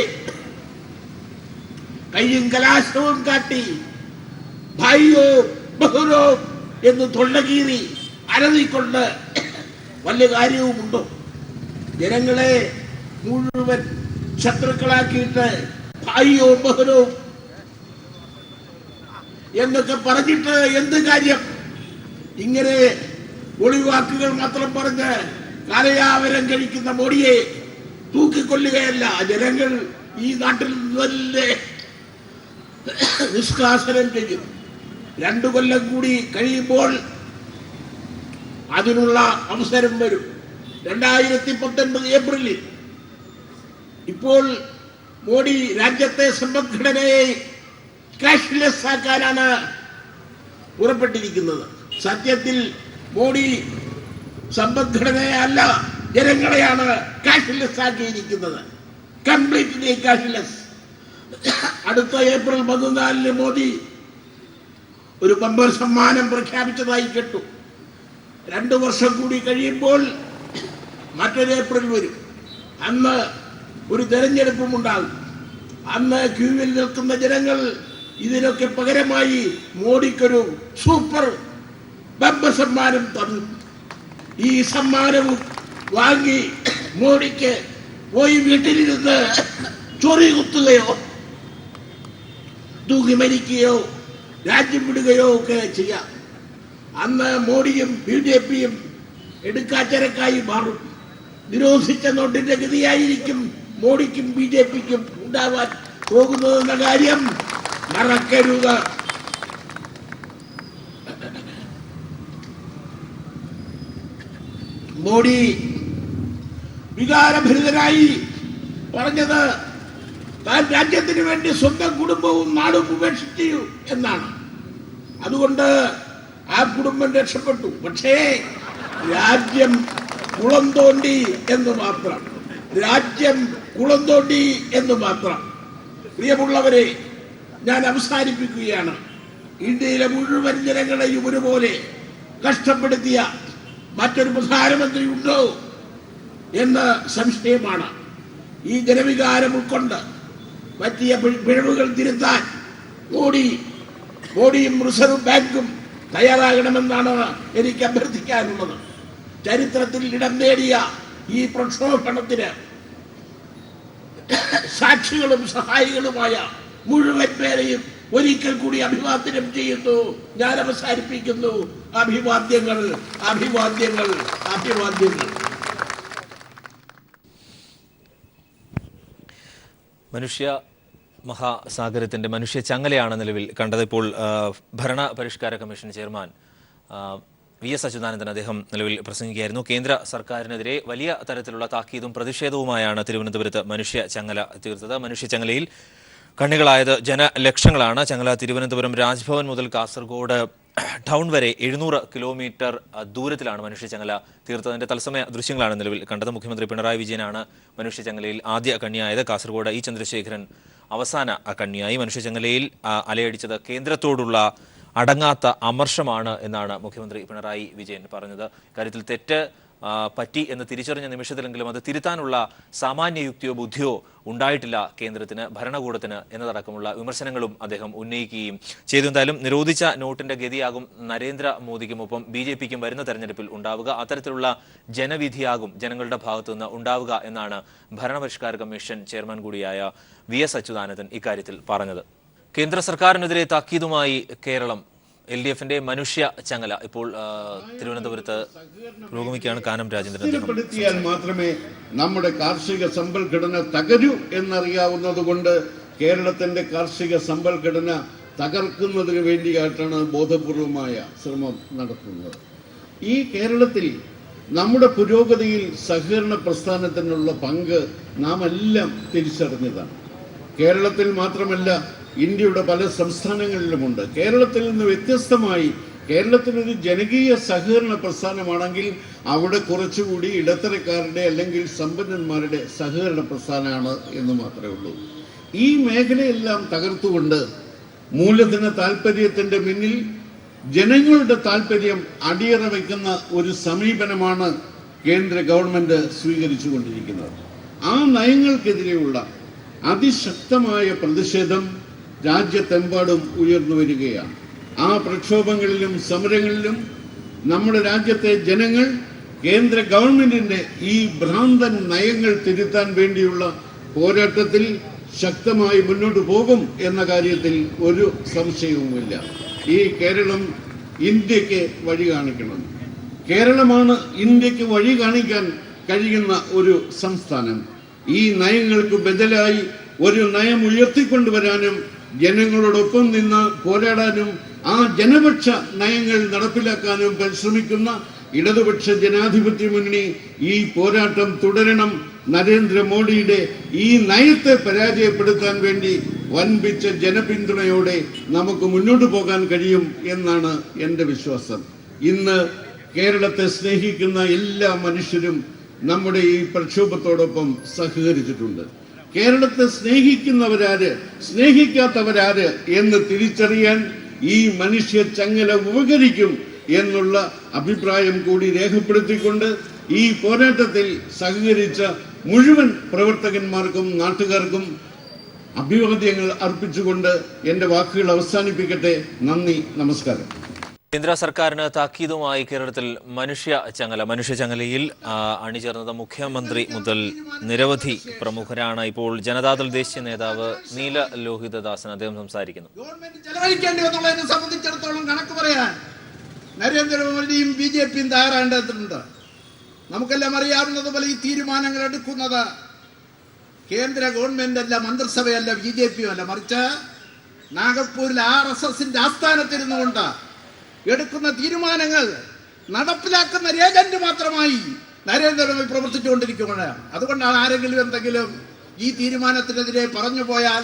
കയ്യും കലാശവും കാട്ടി ഭായിയോ ബഹുരോ എന്ന് തൊണ്ടകീറി അലറിക്കൊണ്ട് വല്ല കാര്യവുമുണ്ടോ? ജനങ്ങളെ മുഴുവൻ ശത്രുക്കളാക്കിയിട്ട് ഭായിയോ ബഹുരോ എന്നൊക്കെ പറഞ്ഞിട്ട് എന്ത് കാര്യം? ഇങ്ങനെ ഒളിവാക്കുകൾ മാത്രം പറഞ്ഞ് കാലയാവരം കഴിക്കുന്ന മോഡിയെ തൂക്കിക്കൊല്ലുകയല്ല, ജനങ്ങൾ ഈ നാട്ടിൽ തന്നെ നിഷ്കാസനം ചെയ്യും. 2 കൊല്ലം കൂടി കഴിയുമ്പോൾ അതിനുള്ള അവസരം വരും. 2019 ഏപ്രിലിൽ ഇപ്പോൾ മോഡി രാജ്യത്തെ സമ്പദ്ഘടനയെ കാഷ്ലെസ് ആക്കാനാണ് പുറപ്പെട്ടിരിക്കുന്നത്. സത്യത്തിൽ മോഡി സമ്പദ്ഘടനയല്ല, ജനങ്ങളെയാണ് കാഷ്ലെസ് ആക്കിയിരിക്കുന്നത്. Completely cashless. അടുത്ത ഏപ്രിൽ 14 മോദി ഒരു ബമ്പർ സമ്മാനം പ്രഖ്യാപിച്ചതായി കേട്ടു. 2 വർഷം കൂടി കഴിയുമ്പോൾ മറ്റൊരു ഏപ്രിൽ വരും. അന്ന് ഒരു തെരഞ്ഞെടുപ്പും ഉണ്ടാകും. അന്ന് ക്യൂവിൽ നിൽക്കുന്ന ജനങ്ങൾ ഇതിനൊക്കെ പകരമായി മോഡിക്കൊരു സൂപ്പർ ബമ്പർ സമ്മാനം തന്നു. ഈ സമ്മാനവും വാങ്ങി മോഡിക്ക് പോയി വീട്ടിലിരുന്ന് ചൊറി കുത്തുകയോ തൂങ്ങി മരിക്കുകയോ രാജ്യം വിടുകയോ ഒക്കെ ചെയ്യാം. അന്ന് മോഡിയും BJPയും എടുക്കാച്ചരക്കായി മാറും. നിരോധിച്ച നോട്ടിന്റെ ഗതിയായിരിക്കും മോഡിക്കും BJPക്കും ഉണ്ടാവാൻ പോകുന്നതെന്ന കാര്യം മറക്കരുത്. മോഡി വികാരഭരിതനായി പറഞ്ഞത് താൻ രാജ്യത്തിന് വേണ്ടി സ്വന്തം കുടുംബവും നാടും ഉപേക്ഷിച്ചു എന്നാണ്. അതുകൊണ്ട് ആ കുടുംബം രക്ഷപ്പെട്ടു. പക്ഷേ രാജ്യം കുളം തോണ്ടി എന്ന് മാത്രം. രാജ്യം കുളം തോണ്ടി എന്ന് മാത്രം. പ്രിയമുള്ളവരെ, ഞാൻ അവസാനിപ്പിക്കുകയാണ്. ഇന്ത്യയിലെ മുഴുവൻ ജനങ്ങളെയും ഒരുപോലെ കഷ്ടപ്പെടുത്തിയ മറ്റൊരു പ്രധാനമന്ത്രി ഉണ്ടോ എന്ന് സംശയമാണ്. ഈ ജനവികാരം ഉൾക്കൊണ്ട് പറ്റിയ പിഴവുകൾ തിരുത്താൻ മോഡിയും റിസർവ് ബാങ്കും തയ്യാറാകണമെന്നാണ് എനിക്ക് അഭ്യർത്ഥിക്കാനുള്ളത്. ചരിത്രത്തിൽ ഇടം നേടിയ ഈ പ്രക്ഷോഭണത്തിന് സാക്ഷികളും സഹായികളുമായ മുഴുവൻ പേരെയും ഒരിക്കൽ കൂടി അഭിവാദ്യം ചെയ്യുന്നു. ഞാൻ അവസാനിപ്പിക്കുന്നു. അഭിവാദ്യങ്ങൾ, അഭിവാദ്യങ്ങൾ, അഭിവാദ്യങ്ങൾ. മനുഷ്യ മഹാസാഗരത്തിൻ്റെ മനുഷ്യ ചങ്ങലയാണ് നിലവിൽ കണ്ടത്. ഇപ്പോൾ ഭരണ പരിഷ്കാര കമ്മീഷൻ ചെയർമാൻ VS അച്യുതാനന്ദൻ അദ്ദേഹം നിലവിൽ പ്രസംഗിക്കുകയായിരുന്നു. കേന്ദ്ര സർക്കാരിനെതിരെ വലിയ തരത്തിലുള്ള താക്കീതും പ്രതിഷേധവുമായാണ് തിരുവനന്തപുരത്ത് മനുഷ്യ ചങ്ങല തീർത്തത്. മനുഷ്യ ചങ്ങലയിൽ കണ്ണികളായത് ജനലക്ഷങ്ങളാണ്. ചങ്ങല തിരുവനന്തപുരം രാജ്ഭവൻ മുതൽ കാസർഗോഡ് ടൗൺ വരെ 700 കിലോമീറ്റർ ദൂരത്തിലാണ് മനുഷ്യചങ്ങല തീർത്തതിന്റെ തത്സമയ ദൃശ്യങ്ങളാണ് നിലവിൽ കണ്ടത്. മുഖ്യമന്ത്രി പിണറായി വിജയനാണ് മനുഷ്യചങ്ങലയിൽ ആദ്യ കണ്ണിയായത്. കാസർഗോഡ് E ചന്ദ്രശേഖരൻ അവസാന കണ്ണിയായി. മനുഷ്യചങ്ങലയിൽ അലയടിച്ചത് കേന്ദ്രത്തോടുള്ള അടങ്ങാത്ത അമർഷമാണ് എന്നാണ് മുഖ്യമന്ത്രി പിണറായി വിജയൻ പറഞ്ഞത്. കാര്യത്തിൽ തെറ്റ് പറ്റി എന്ന് തിരിച്ചറിഞ്ഞ നിമിഷത്തിലെങ്കിലും അത് തിരുത്താനുള്ള സാമാന്യ യുക്തിയോ ബുദ്ധിയോ ഉണ്ടായിട്ടില്ല കേന്ദ്രത്തിന്, ഭരണകൂടത്തിന് എന്നതടക്കമുള്ള വിമർശനങ്ങളും അദ്ദേഹം ഉന്നയിക്കുകയും ചെയ്തു. എന്തായാലും നിരോധിച്ച നോട്ടിന്റെ ഗതിയാകും നരേന്ദ്രമോദിക്കുമൊപ്പം BJPക്കും വരുന്ന തെരഞ്ഞെടുപ്പിൽ ഉണ്ടാവുക. അത്തരത്തിലുള്ള ജനവിധിയാകും ജനങ്ങളുടെ ഭാഗത്തു നിന്ന് ഉണ്ടാവുക എന്നാണ് ഭരണപരിഷ്കാര കമ്മീഷൻ ചെയർമാൻ കൂടിയായ VS അച്യുതാനന്ദൻ ഇക്കാര്യത്തിൽ പറഞ്ഞത്. കേന്ദ്ര സർക്കാരിനെതിരെ താക്കീതുമായി കേരളം. LDFന്റെ മനുഷ്യ ചങ്ങല ഇപ്പോൾ തിരുവനന്തപുരത്ത് പുരോഗമിക്കുകയാണ്. കാനം രാജേന്ദ്രൻ മാത്രമേ നമ്മുടെ കാർഷിക സമ്പദ്ഘടന തകരൂ എന്നറിയാവുന്നത് കൊണ്ട് കേരളത്തിന്റെ കാർഷിക സമ്പദ്ഘടന തകർക്കുന്നതിന് വേണ്ടിയായിട്ടാണ് ബോധപൂർവമായ ശ്രമം നടത്തുന്നത്. ഈ കേരളത്തിൽ നമ്മുടെ പുരോഗതിയിൽ സഹകരണ പ്രസ്ഥാനത്തിനുള്ള പങ്ക് നാം എല്ലാം തിരിച്ചറിഞ്ഞതാണ്. കേരളത്തിൽ മാത്രമല്ല, ഇന്ത്യയുടെ പല സംസ്ഥാനങ്ങളിലുമുണ്ട്. കേരളത്തിൽ നിന്ന് വ്യത്യസ്തമായി കേരളത്തിലൊരു ജനകീയ സഹകരണ പ്രസ്ഥാനമാണെങ്കിൽ അവിടെ കുറച്ചുകൂടി ഇടത്തരക്കാരുടെ അല്ലെങ്കിൽ സമ്പന്നന്മാരുടെ സഹകരണ പ്രസ്ഥാനമാണ് എന്ന് മാത്രമേ ഉള്ളൂ. ഈ മേഖലയെല്ലാം തകർത്തുകൊണ്ട് മൂലധന താല്പര്യത്തിന്റെ മുന്നിൽ ജനങ്ങളുടെ താല്പര്യം അടിയറ വയ്ക്കുന്ന ഒരു സമീപനമാണ് കേന്ദ്ര ഗവൺമെന്റ് സ്വീകരിച്ചു കൊണ്ടിരിക്കുന്നത്. ആ നയങ്ങൾക്കെതിരെയുള്ള അതിശക്തമായ പ്രതിഷേധം രാജ്യത്തെമ്പാടും ഉയർന്നു വരികയാണ്. ആ പ്രക്ഷോഭങ്ങളിലും സമരങ്ങളിലും നമ്മുടെ രാജ്യത്തെ ജനങ്ങൾ കേന്ദ്ര ഗവൺമെന്റിന്റെ ഈ ഭ്രാന്തൻ നയങ്ങൾ തിരുത്താൻ വേണ്ടിയുള്ള പോരാട്ടത്തിൽ ശക്തമായി മുന്നോട്ട് പോകും എന്ന കാര്യത്തിൽ ഒരു സംശയവുമില്ല. ഈ കേരളം ഇന്ത്യക്ക് വഴി കാണിക്കണം. കേരളമാണ് ഇന്ത്യക്ക് വഴി കാണിക്കാൻ കഴിയുന്ന ഒരു സംസ്ഥാനം. ഈ നയങ്ങൾക്ക് ബദലായി ഒരു നയം ഉയർത്തിക്കൊണ്ടുവരാനും ജനങ്ങളോടൊപ്പം നിന്ന് പോരാടാനും ആ ജനപക്ഷ നയങ്ങൾ നടപ്പിലാക്കാനും പരിശ്രമിക്കുന്ന ഇടതുപക്ഷ ജനാധിപത്യ മുന്നണി ഈ പോരാട്ടം തുടരണം. നരേന്ദ്രമോദിയുടെ ഈ നയത്തെ പരാജയപ്പെടുത്താൻ വേണ്ടി വൻപിച്ച ജനപിന്തുണയോടെ നമുക്ക് മുന്നോട്ട് പോകാൻ കഴിയും എന്നാണ് എൻ്റെ വിശ്വാസം. ഇന്ന് കേരളത്തെ സ്നേഹിക്കുന്ന എല്ലാ മനുഷ്യരും നമ്മുടെ ഈ പ്രക്ഷോഭത്തോടൊപ്പം സഹകരിച്ചിട്ടുണ്ട്. കേരളത്തെ സ്നേഹിക്കുന്നവരാര്, സ്നേഹിക്കാത്തവരാര് എന്ന് തിരിച്ചറിയാൻ ഈ മനുഷ്യ ചങ്ങല ഉപകരിക്കും എന്നുള്ള അഭിപ്രായം കൂടി രേഖപ്പെടുത്തിക്കൊണ്ട് ഈ പോരാട്ടത്തിൽ സഹകരിച്ച മുഴുവൻ പ്രവർത്തകന്മാർക്കും നാട്ടുകാർക്കും അഭിവാദ്യങ്ങൾ അർപ്പിച്ചുകൊണ്ട് എൻ്റെ വാക്കുകൾ അവസാനിപ്പിക്കട്ടെ. നന്ദി, നമസ്കാരം. കേന്ദ്ര സർക്കാരിന് താക്കീതുമായി കേരളത്തിൽ മനുഷ്യചങ്ങലയിൽ അണിചേർന്നത് മുഖ്യമന്ത്രി മുതൽ നിരവധി പ്രമുഖരാണ്. ഇപ്പോൾ ജനതാദൾ ദേശീയ നേതാവ് നീല ലോഹിതദാസൻ അദ്ദേഹം സംസാരിക്കുന്നു. ഗവൺമെന്റ് ചെലവഴിക്കേണ്ടി വന്നുള്ളതിനെ സംബന്ധിച്ചിടത്തോളം കണക്ക് പറയാൻ നരേന്ദ്രമോദിയും BJPയും തയ്യാറേണ്ടതുണ്ട്. നമുക്കെല്ലാം അറിയാവുന്നതുപോലെ ഈ തീരുമാനങ്ങൾ എടുക്കുന്നത് കേന്ദ്ര ഗവൺമെന്റ് അല്ല, മന്ത്രിസഭയല്ല, BJPയും അല്ല, മറിച്ച് നാഗപ്പൂരിൽ RSSന്റെ ആസ്ഥാനത്തിരുന്നു കൊണ്ട് എടുക്കുന്ന തീരുമാനങ്ങൾ നടപ്പിലാക്കുന്ന ഏജന്റ് മാത്രമായി നരേന്ദ്രമോദി പ്രവർത്തിച്ചുകൊണ്ടിരിക്കുകയാണ്. അതുകൊണ്ടാണ് ആരെങ്കിലും എന്തെങ്കിലും ഈ തീരുമാനത്തിനെതിരെ പറഞ്ഞു പോയാൽ,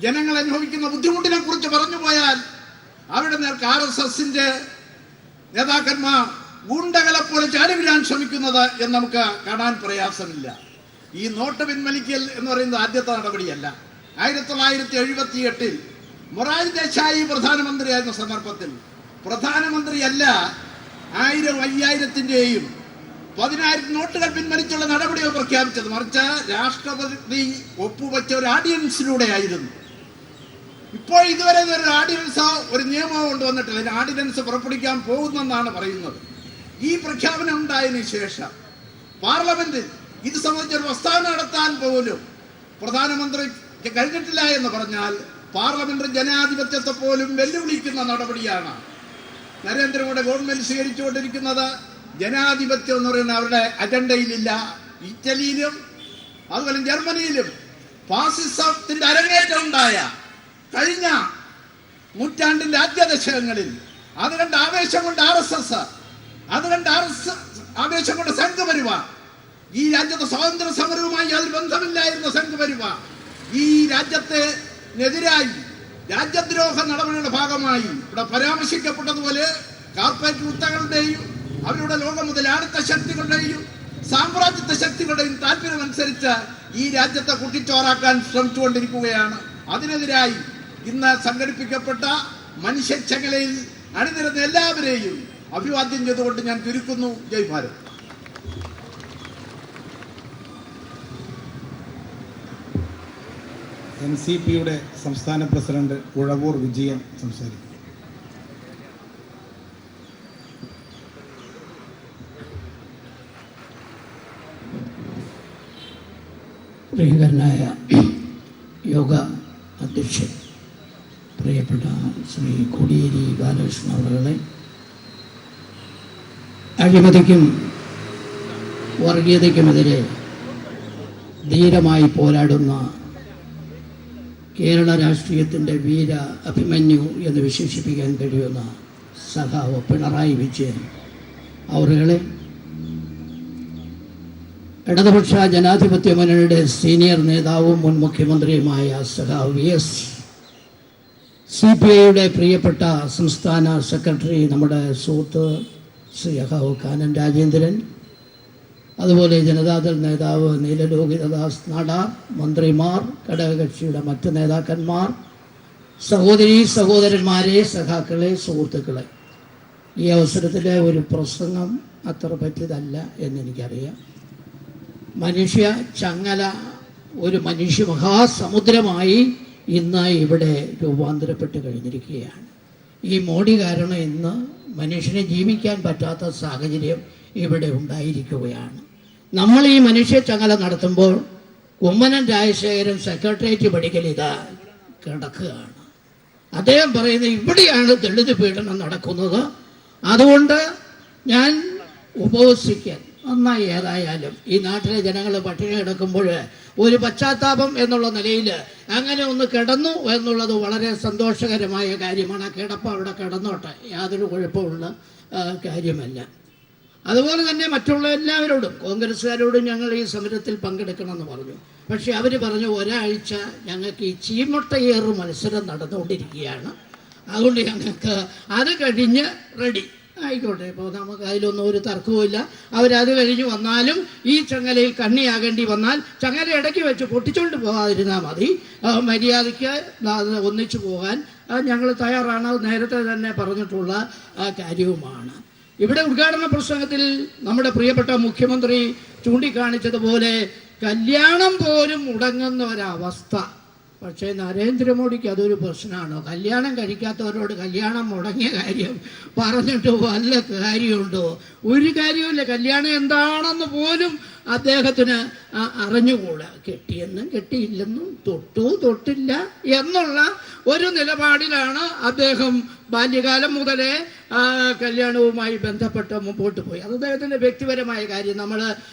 ജനങ്ങൾ അനുഭവിക്കുന്ന ബുദ്ധിമുട്ടിനെ കുറിച്ച് പറഞ്ഞു പോയാൽ അവിടെ നേർക്ക് RSSന്റെ നേതാക്കന്മാർ ഗുണ്ടകളെ പോലെ ചാടിവിടാൻ ശ്രമിക്കുന്നത് എന്ന് നമുക്ക് കാണാൻ പ്രയാസമില്ല. ഈ നോട്ട് പിൻവലിക്കൽ എന്ന് പറയുന്നത് ആദ്യത്തെ നടപടിയല്ല. 1978 മൊറാർജി ദേശായി പ്രധാനമന്ത്രിയായിരുന്ന സന്ദർഭത്തിൽ പ്രധാനമന്ത്രിയല്ല 1000, 5000ന്റെയും 10,000 നോട്ടുകൾ പിൻവലിച്ചുള്ള നടപടികൾ പ്രഖ്യാപിച്ചത്, മറിച്ച് രാഷ്ട്രപതി ഒപ്പുവെച്ച ഒരു ഓർഡിനൻസിലൂടെ ആയിരുന്നു. ഇപ്പോൾ ഇതുവരെ ഒരു ഓർഡിനൻസോ ഒരു നിയമമോ കൊണ്ടുവന്നിട്ടില്ല. അതിന് ഓർഡിനൻസ് പുറപ്പെടുവിക്കാൻ പോകുന്നെന്നാണ് പറയുന്നത്. ഈ പ്രഖ്യാപനം ഉണ്ടായതിനു ശേഷം പാർലമെന്റിൽ ഇത് സംബന്ധിച്ചൊരു പ്രസ്താവന നടത്താൻ പോലും പ്രധാനമന്ത്രിക്ക് കഴിഞ്ഞിട്ടില്ല എന്ന് പറഞ്ഞാൽ പാർലമെന്റ് ജനാധിപത്യത്തെ പോലും വെല്ലുവിളിക്കുന്ന നടപടിയാണ് നരേന്ദ്രമോദി ഗവൺമെന്റ് സ്വീകരിച്ചുകൊണ്ടിരിക്കുന്നത്. ജനാധിപത്യം എന്ന് പറയുന്ന അവരുടെ അജണ്ടയിലില്ല. ഇറ്റലിയിലും അതുപോലെ ജർമ്മനിയിലും ഫാസിസത്തിന്റെ അരങ്ങേറ്റം ഉണ്ടായ കഴിഞ്ഞ നൂറ്റാണ്ടിന്റെ ആദ്യ ദശകങ്ങളിൽ അതുകണ്ട് ആവേശം കൊണ്ട് RSS, അതുകണ്ട് ആവേശം കൊണ്ട് സംഘപരിവാർ, ഈ രാജ്യത്തെ സ്വാതന്ത്ര്യ സമരവുമായി യാതൊരു ബന്ധമില്ലായിരുന്ന സംഘപരിവാർ ഈ രാജ്യത്തിനെതിരായി രാജ്യദ്രോഹ നടപടികളുടെ ഭാഗമായി ഇവിടെ പരാമർശിക്കപ്പെട്ടതുപോലെ കാർപ്പറേറ്റ് കുത്തകളുടെയും അവരുടെ ലോകം മുതലാളിത്ത ശക്തികളുടെയും സാമ്രാജ്യത്വ ശക്തികളുടെയും താല്പര്യമനുസരിച്ച് ഈ രാജ്യത്തെ കുട്ടിച്ചോറാക്കാൻ ശ്രമിച്ചുകൊണ്ടിരിക്കുകയാണ്. അതിനെതിരായി ഇന്ന് സംഘടിപ്പിക്കപ്പെട്ട മനുഷ്യച്ചങ്ങലയിൽ അണിനിരന്ന എല്ലാവരെയും അഭിവാദ്യം ചെയ്തുകൊണ്ട് ഞാൻ ചുരുക്കുന്നു. ജയ് ഭാരത്. NCPയുടെ സംസ്ഥാന പ്രസിഡന്റ് ഉഴവൂർ വിജയൻ സംസാരിക്കും. പ്രിയങ്കരനായ യോഗ അധ്യക്ഷൻ പ്രിയപ്പെട്ട ശ്രീ കോടിയേരി ബാലകൃഷ്ണൻ അവരുടെ അഴിമതിക്കും വർഗീയതയ്ക്കുമെതിരെ ധീരമായി പോരാടുന്ന കേരള രാഷ്ട്രീയത്തിൻ്റെ വീര അഭിമന്യു എന്ന് വിശേഷിപ്പിക്കാൻ കഴിയുന്ന സഖാവ് പിണറായി വിജയൻ അവരുടെ ഇടതുപക്ഷ ജനാധിപത്യ മുന്നണിയുടെ സീനിയർ നേതാവും മുൻ മുഖ്യമന്ത്രിയുമായ സഖാവ് VS, CPIയുടെ പ്രിയപ്പെട്ട സംസ്ഥാന സെക്രട്ടറി നമ്മുടെ സുഹൃത്ത് ശ്രീ അഹാവ് കാനൻ രാജേന്ദ്രൻ, അതുപോലെ ജനതാദൾ നേതാവ് നീല ലോഹിതദാസ് നാടാർ, മന്ത്രിമാർ, ഘടകകക്ഷിയുടെ മറ്റ് നേതാക്കന്മാർ, സഹോദരന്മാരെ, സഖാക്കളെ, സുഹൃത്തുക്കളെ, ഈ അവസരത്തിലെ ഒരു പ്രസംഗം അത്ര പറ്റിയതല്ല എന്നെനിക്കറിയാം. മനുഷ്യ ചങ്ങല ഒരു മനുഷ്യ മഹാസമുദ്രമായി ഇന്ന് ഇവിടെ രൂപാന്തരപ്പെട്ട് കഴിഞ്ഞിരിക്കുകയാണ്. ഈ മോഡി കാരണം ഇന്ന് മനുഷ്യനെ ജീവിക്കാൻ പറ്റാത്ത സാഹചര്യം ഇവിടെ ഉണ്ടായിരിക്കുകയാണ്. നമ്മൾ ഈ മനുഷ്യ ചങ്ങല നടത്തുമ്പോൾ കുമ്മനം രാജശേഖരൻ സെക്രട്ടേറിയറ്റ് പടിക്കൽ ഇതാ കിടക്കുകയാണ്. അദ്ദേഹം പറയുന്നത് ഇവിടെയാണ് ദളിത് പീഡനം നടക്കുന്നത്, അതുകൊണ്ട് ഞാൻ ഉപവസിക്കാൻ നന്നായി. ഏതായാലും ഈ നാട്ടിലെ ജനങ്ങൾ പട്ടിണി കിടക്കുമ്പോൾ ഒരു പശ്ചാത്താപം എന്നുള്ള നിലയിൽ അങ്ങനെ ഒന്ന് കിടന്നു എന്നുള്ളത് വളരെ സന്തോഷകരമായ കാര്യമാണ്. ആ കിടപ്പ് അവിടെ കിടന്നോട്ടെ, യാതൊരു കുഴപ്പമുള്ള കാര്യമല്ല. അതുപോലെ തന്നെ മറ്റുള്ള എല്ലാവരോടും, കോൺഗ്രസ്സുകാരോടും ഞങ്ങൾ ഈ സമരത്തിൽ പങ്കെടുക്കണമെന്ന് പറഞ്ഞു. പക്ഷെ അവർ പറഞ്ഞു ഒരാഴ്ച ഞങ്ങൾക്ക് ഈ ചീമൊട്ടയേറ് മത്സരം നടന്നുകൊണ്ടിരിക്കുകയാണ്, അതുകൊണ്ട് ഞങ്ങൾക്ക് അത് കഴിഞ്ഞ് റെഡി ആയിക്കോട്ടെ. ഇപ്പോൾ നമുക്ക് അതിലൊന്നും ഒരു തർക്കവുമില്ല. അവരത് കഴിഞ്ഞ് വന്നാലും ഈ ചങ്ങലയിൽ കണ്ണിയാകേണ്ടി വന്നാൽ ചങ്ങല ഇടയ്ക്ക് വെച്ച് പൊട്ടിച്ചുകൊണ്ട് പോകാതിരുന്നാൽ മതി, മര്യാദയ്ക്ക് ഒന്നിച്ചു പോകാൻ ഞങ്ങൾ തയ്യാറാണ്. അത് നേരത്തെ തന്നെ പറഞ്ഞിട്ടുള്ള കാര്യവുമാണ്. ഇവിടെ ഉദ്ഘാടന പ്രസംഗത്തിൽ നമ്മുടെ പ്രിയപ്പെട്ട മുഖ്യമന്ത്രി ചൂണ്ടിക്കാണിച്ചതുപോലെ കല്യാണം പോലും മുടങ്ങുന്ന ഒരവസ്ഥ. പക്ഷേ നരേന്ദ്രമോദിക്ക് അതൊരു പ്രശ്നമാണോ? കല്യാണം കഴിക്കാത്തവരോട് കല്യാണം മുടങ്ങിയ കാര്യം പറഞ്ഞിട്ട് വല്ല കാര്യമുണ്ടോ? ഒരു കാര്യമില്ല. കല്യാണം എന്താണെന്ന് പോലും അദ്ദേഹത്തിന് അറിഞ്ഞുകൂടാ. കെട്ടിയെന്നും കെട്ടിയില്ലെന്നും തൊട്ടില്ല എന്നുള്ള ഒരു നിലപാടിലാണ് അദ്ദേഹം ബാല്യകാലം മുതലേ കല്യാണവുമായി ബന്ധപ്പെട്ട് മുമ്പോട്ട് പോയി. അത് അദ്ദേഹത്തിൻ്റെ വ്യക്തിപരമായ കാര്യം.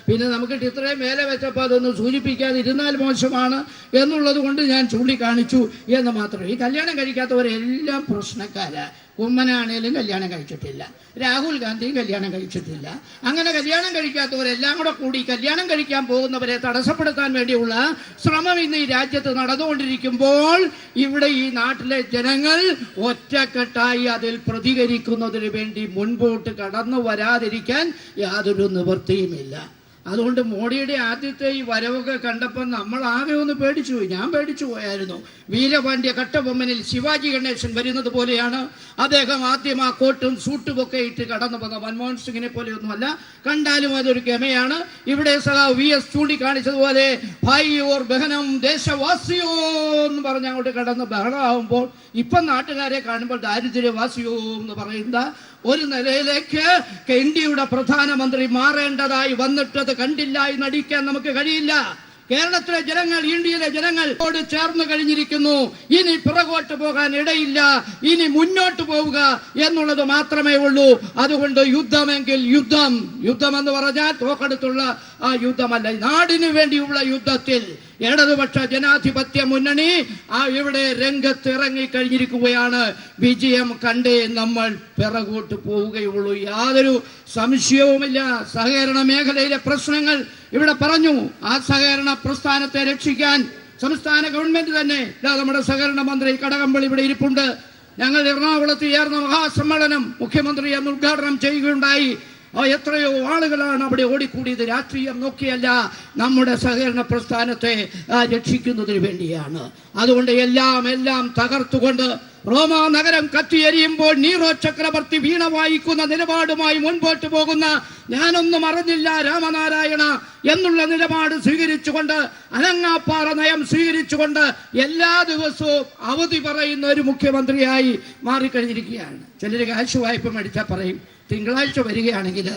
പിന്നെ നമുക്കിട്ട് ഇത്രയും മേലെ വെച്ചപ്പോൾ അതൊന്നും സൂചിപ്പിക്കാതിരുന്നാൽ മോശമാണ് എന്നുള്ളത് കൊണ്ട് ഞാൻ ചൂണ്ടിക്കാണിച്ചു എന്ന് മാത്രം. ഈ കല്യാണം കഴിക്കാത്തവരെല്ലാം പ്രശ്നക്കാരാണ്. കുമ്മനാണേലും കല്യാണം കഴിച്ചിട്ടില്ല, രാഹുൽ ഗാന്ധിയും കല്യാണം കഴിച്ചിട്ടില്ല. അങ്ങനെ കല്യാണം കഴിക്കാത്തവരെല്ലാം കൂടി കല്യാണം കഴിക്കാൻ പോകുന്നവരെ തടസ്സപ്പെടുത്താൻ വേണ്ടിയുള്ള ശ്രമം ഇന്ന് ഈ രാജ്യത്ത് നടന്നുകൊണ്ടിരിക്കുമ്പോൾ ഇവിടെ ഈ നാട്ടിലെ ജനങ്ങൾ ഒറ്റക്കെട്ടായി അതിൽ പ്രതികരിക്കുന്നതിന് വേണ്ടി മുൻപോട്ട് കടന്നു വരാതിരിക്കാൻ യാതൊരു നിവൃത്തിയുമില്ല. അതുകൊണ്ട് മോഡിയുടെ ആദ്യത്തെ ഈ വരവൊക്കെ കണ്ടപ്പോൾ നമ്മൾ ആകെ ഒന്ന് പേടിച്ചു പോയി. ഞാൻ പേടിച്ചു പോയായിരുന്നു. വീരപാണ്ഡ്യ കട്ടബൊമ്മനിൽ ശിവാജി ഗണേശൻ വരുന്നത് പോലെയാണ് അദ്ദേഹം ആദ്യം ആ കോട്ടും സൂട്ടും ഒക്കെ ഇട്ട് കടന്നു വന്ന. മൻമോഹൻ സിംഗിനെ പോലെയൊന്നുമല്ല, കണ്ടാലും അതൊരു ഗമയാണ്. ഇവിടെ സഖാവ് VS ചൂണ്ടിക്കാണിച്ചതുപോലെ ഭായി ഓർ ബഹനം ദേശവാസിയോ എന്ന് പറഞ്ഞ് അങ്ങോട്ട് കടന്ന് ബഹളമാകുമ്പോൾ ഇപ്പം നാട്ടുകാരെ കാണുമ്പോൾ ദാരിദ്ര്യവാസിയോ എന്ന് പറയുന്ന ഒരു നിലയിലേക്ക് ഇന്ത്യയുടെ പ്രധാനമന്ത്രി മാറേണ്ടതായി വന്നിട്ടത് കണ്ടില്ല എന്ന് നടിക്കാൻ നമുക്ക് കഴിയില്ല. കേരളത്തിലെ ജനങ്ങൾ, ഇന്ത്യയിലെ ജനങ്ങളോട് ചേർന്ന് കഴിഞ്ഞിരിക്കുന്നു. ഇനി പിറകോട്ട് പോകാൻ ഇടയില്ല, ഇനി മുന്നോട്ട് പോവുക എന്നുള്ളത് മാത്രമേ ഉള്ളൂ. അതുകൊണ്ട് യുദ്ധമെങ്കിൽ യുദ്ധം എന്ന് പറഞ്ഞാൽ തോക്കെടുത്തുള്ള ആ യുദ്ധമല്ല, നാടിനു വേണ്ടിയുള്ള യുദ്ധത്തിൽ ഇടതുപക്ഷ ജനാധിപത്യ മുന്നണി ഇവിടെ രംഗത്തിറങ്ങി കഴിഞ്ഞിരിക്കുകയാണ്. വിജയം കണ്ടേ നമ്മൾ പിറകോട്ട് പോവുകയുള്ളൂ, യാതൊരു സംശയവുമില്ല. സഹകരണ മേഖലയിലെ പ്രശ്നങ്ങൾ ഇവിടെ പറഞ്ഞു. ആ സഹകരണ പ്രസ്ഥാനത്തെ രക്ഷിക്കാൻ സംസ്ഥാന ഗവൺമെന്റ് തന്നെ, നമ്മുടെ സഹകരണ മന്ത്രി കടകംപള്ളി ഇവിടെ ഇരിപ്പുണ്ട്. ഞങ്ങൾ എറണാകുളത്ത് ചേർന്ന മഹാസമ്മേളനം മുഖ്യമന്ത്രി അന്ന് ഉദ്ഘാടനം ചെയ്യുകയുണ്ടായി. എത്രയോ ആളുകളാണ് അവിടെ ഓടിക്കൂടിയത്. രാഷ്ട്രീയം നോക്കിയല്ല, നമ്മുടെ സഹകരണ പ്രസ്ഥാനത്തെ രക്ഷിക്കുന്നതിന് വേണ്ടിയാണ്. അതുകൊണ്ട് എല്ലാം തകർത്തുകൊണ്ട് റോമാ നഗരം കത്തിയെരിയുമ്പോൾ നീറോ ചക്രവർത്തി വീണ വായിക്കുന്ന നിലപാടുമായി മുൻപോട്ട് പോകുന്ന ഞാനൊന്നും അറിഞ്ഞില്ല രാമനാരായണ എന്നുള്ള നിലപാട് സ്വീകരിച്ചുകൊണ്ട്, അനങ്ങാപ്പാറ നയം സ്വീകരിച്ചുകൊണ്ട് എല്ലാ ദിവസവും അവധി പറയുന്ന ഒരു മുഖ്യമന്ത്രിയായി മാറിക്കഴിഞ്ഞിരിക്കുകയാണ്. ചിലർ കാശ് വായ്പ മേടിച്ചാൽ പറയും തിങ്കളാഴ്ച വരികയാണെങ്കിൽ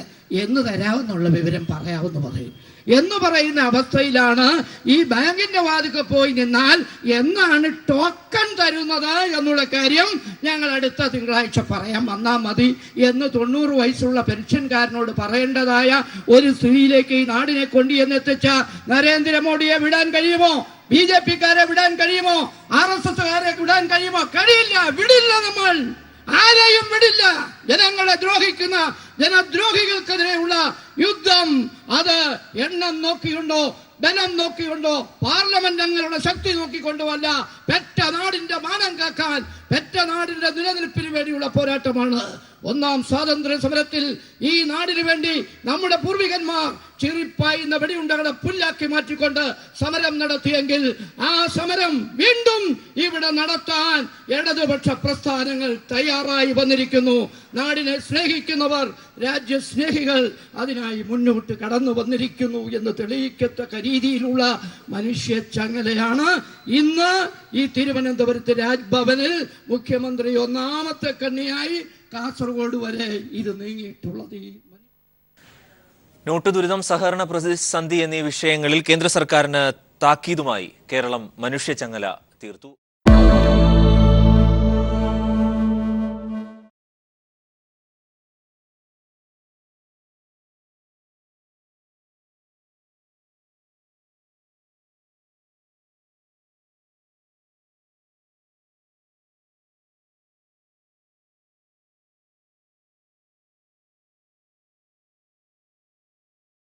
എന്ന് തരാമെന്നുള്ള വിവരം പറയാമെന്ന് പറയും. എന്ന് പറയുന്ന അവസ്ഥയിലാണ് ഈ ബാങ്കിന്റെ വാതിൽക്ക് പോയി നിന്നാൽ എന്നാണ് ടോക്കൺ തരുന്നത് എന്നുള്ള കാര്യം ഞങ്ങൾ അടുത്ത തിങ്കളാഴ്ച പറയാൻ വന്നാൽ മതി എന്ന് 90 വയസ്സുള്ള പെൻഷൻകാരനോട് പറയേണ്ടതായ ഒരു സ്ഥിതിയിലേക്ക് ഈ നാടിനെ കൊണ്ടുവന്നെത്തിച്ച നരേന്ദ്രമോദിയെ വിടാൻ കഴിയുമോ? BJP-ക്കാരെ വിടാൻ കഴിയുമോ? RSS-കാരെ വിടാൻ കഴിയുമോ? കഴിയില്ല, വിടില്ല. നമ്മൾ ആരെയും വിടില്ല. ജനങ്ങളെ ദ്രോഹിക്കുന്ന ജനദ്രോഹികൾക്കെതിരെയുള്ള യുദ്ധം അത് എണ്ണം നോക്കിയുണ്ടോ, ബലം നോക്കിയുണ്ടോ, പാർലമെന്റ് അംഗങ്ങളുടെ ശക്തി നോക്കിക്കൊണ്ടുമല്ല, പെറ്റ നാടിന്റെ മാനം കാക്കാൻ, പെറ്റ നാടിന്റെ നിലനിൽപ്പിന് വേണ്ടിയുള്ള പോരാട്ടമാണ്. ഒന്നാം സ്വാതന്ത്ര്യ സമരത്തിൽ ഈ നാടിനു വേണ്ടി നമ്മുടെ പൂർവികന്മാർ ചിറിപ്പായുന്ന വെടിയുണ്ടകളെ പുല്ലാക്കി മാറ്റിക്കൊണ്ട് സമരം നടത്തിയെങ്കിൽ ആ സമരം വീണ്ടും ഇവിടെ നടത്താൻ ഇടതുപക്ഷ പ്രസ്ഥാനങ്ങൾ തയ്യാറായി വന്നിരിക്കുന്നു. നാടിനെ സ്നേഹിക്കുന്നവർ, രാജ്യസ്നേഹികൾ അതിനായി മുന്നോട്ട് കടന്നു വന്നിരിക്കുന്നു എന്ന് തെളിയിക്കത്തക്ക രീതിയിലുള്ള മനുഷ്യ ചങ്ങലയാണ് ഇന്ന് ഈ തിരുവനന്തപുരത്ത് രാജ്ഭവനിൽ മുഖ്യമന്ത്രി ഒന്നാമത്തെ കണ്ണിയായി കാസർഗോഡ് വരെ ഇത് നീങ്ങിയിട്ടുള്ളത്. നോട്ട് ദുരിതം, സഹകരണ പ്രതിസന്ധി എന്നീ വിഷയങ്ങളിൽ കേന്ദ്ര സർക്കാരിന് താക്കീതുമായി കേരളം മനുഷ്യച്ചങ്ങല തീർത്തു.